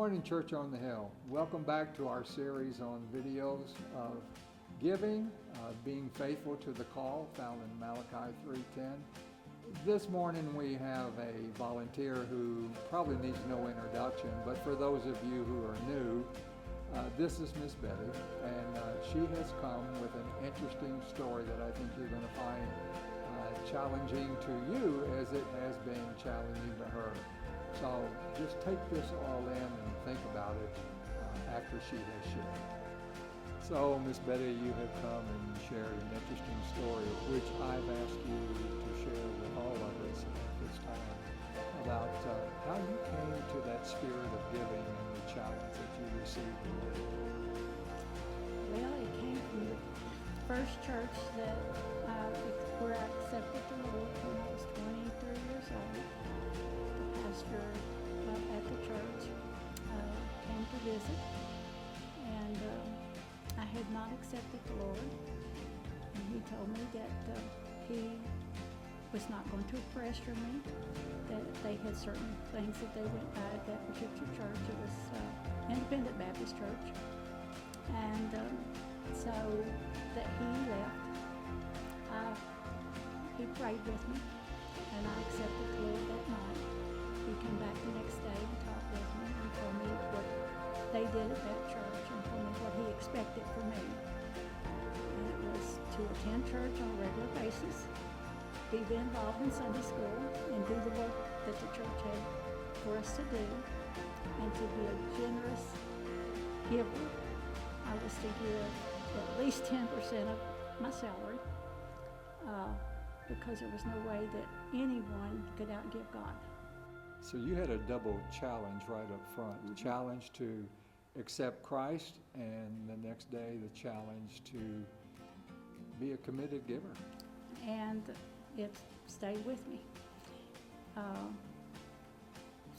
morning, Church on the Hill. Welcome back to our series on videos of giving, being faithful to the call found in Malachi 3:10. This morning we have a volunteer who probably needs no introduction, but for those of you who are new, this is Miss Betty, and she has come with an interesting story that I think you're going to find challenging to you as it has been challenging to her. So just take this all in and think about it after she has shared. So Miss Betty, you have come and shared an interesting story, which I've asked you to share with all of us at this time, about how you came to that spirit of giving and the challenge that you received. Well, it came from the first church where I accepted the Lord when I was 23 years old. The pastor at the church came to visit, and I had not accepted the Lord, and he told me that he was not going to pressure me, that they had certain things that they went by at that particular church. It was Independent Baptist Church, and so that he left, he prayed with me, and I accepted the Lord that night. He came back the next day and talked with me and told me what they did at that church and told me what he expected from me. And it was to attend church on a regular basis, be involved in Sunday school, and do the work that the church had for us to do, and to be a generous giver. I was to give at least 10% of my salary, because there was no way that anyone could outgive God. So you had a double challenge right up front. The challenge to accept Christ, and the next day the challenge to be a committed giver. And it stayed with me.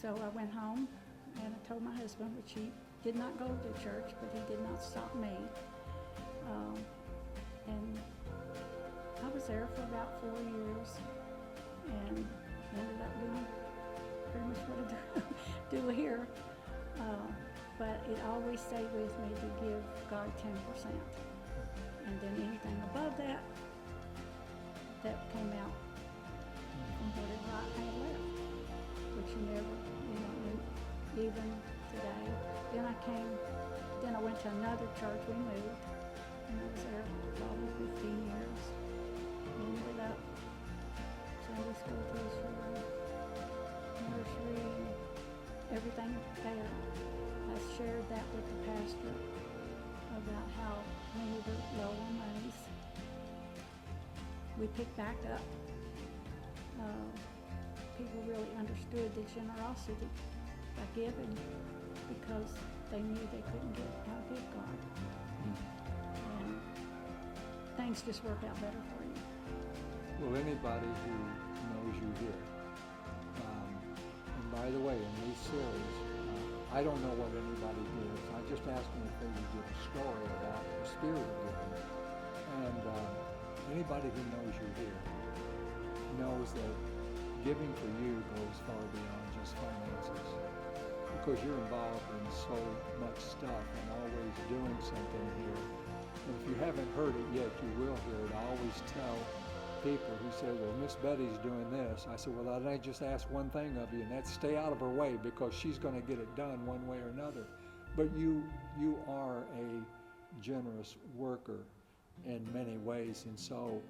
So I went home and I told my husband, which he did not go to church, but he did not stop me. And I was there for about 4 years and ended up doing pretty much what I do here. But it always stayed with me to give God 10%. And then anything above that came out from whatever I had left, which you never, and even today. Then I went to another church. We moved, and I was there for probably 15 years. Ended up Sunday school teacher, nursery, everything there. I shared that with the pastor about how when we were low on monies, we picked back up. People really understood the generosity by giving because they knew they couldn't outgive God. And things just work out better for you. Well, anybody who knows you here, and by the way, in these series, I don't know what anybody gives. I just asked them if they would give a story about the spirit of giving. And anybody who knows you here knows that giving for you goes far beyond just finances, because you're involved in so much stuff and always doing something here. And if you haven't heard it yet, you will hear it. I always tell people who say, well, Miss Betty's doing this. I said, well, I just ask one thing of you, and that's stay out of her way, because she's going to get it done one way or another. But you are a generous worker in many ways, and so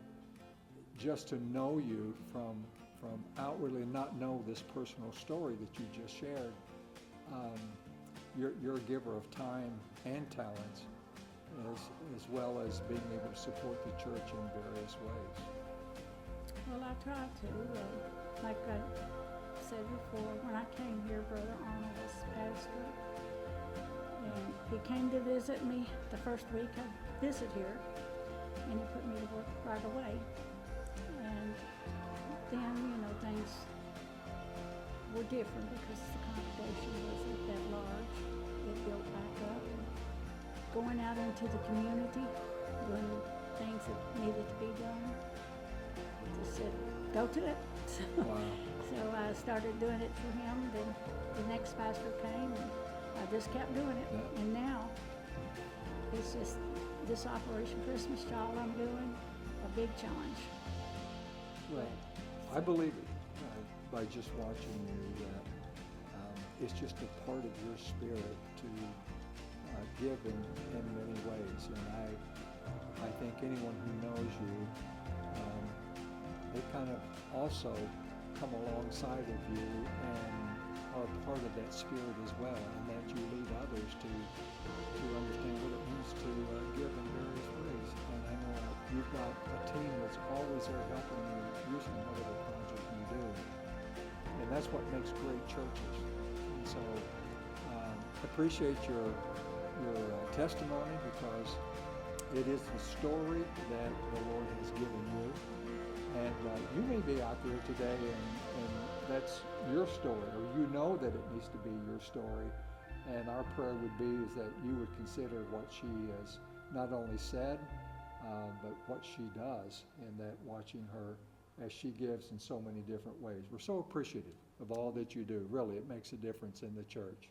just to know you from outwardly, not know this personal story that you just shared, you're a giver of time and talents, as well as being able to support the church in various ways. Well, I tried to. Like I said before, when I came here, Brother Arnold was pastor, and he came to visit me the first week I visited here, and he put me to work right away. And then, things were different because the congregation wasn't that large. It built back up, and going out into the community, doing things that needed to be done. Just said, go to it. So I started doing it for him. Then the next pastor came, and I just kept doing it. Yeah. And now, it's just this Operation Christmas Child I'm doing, a big challenge. Well, I believe it by just watching you that it's just a part of your spirit to give in many ways. And I think anyone who knows you, they kind of also come alongside of you and are part of that spirit as well, and that you lead others to understand what it means to give in various ways. And I know you've got a team that's always there helping you using whatever project you do. And that's what makes great churches. And so appreciate your testimony, because it is the story that the Lord has given you. And you may be out there today and that's your story, or you know that it needs to be your story. And our prayer would be is that you would consider what she has not only said, but what she does, and that watching her as she gives in so many different ways. We're so appreciative of all that you do. Really, it makes a difference in the church.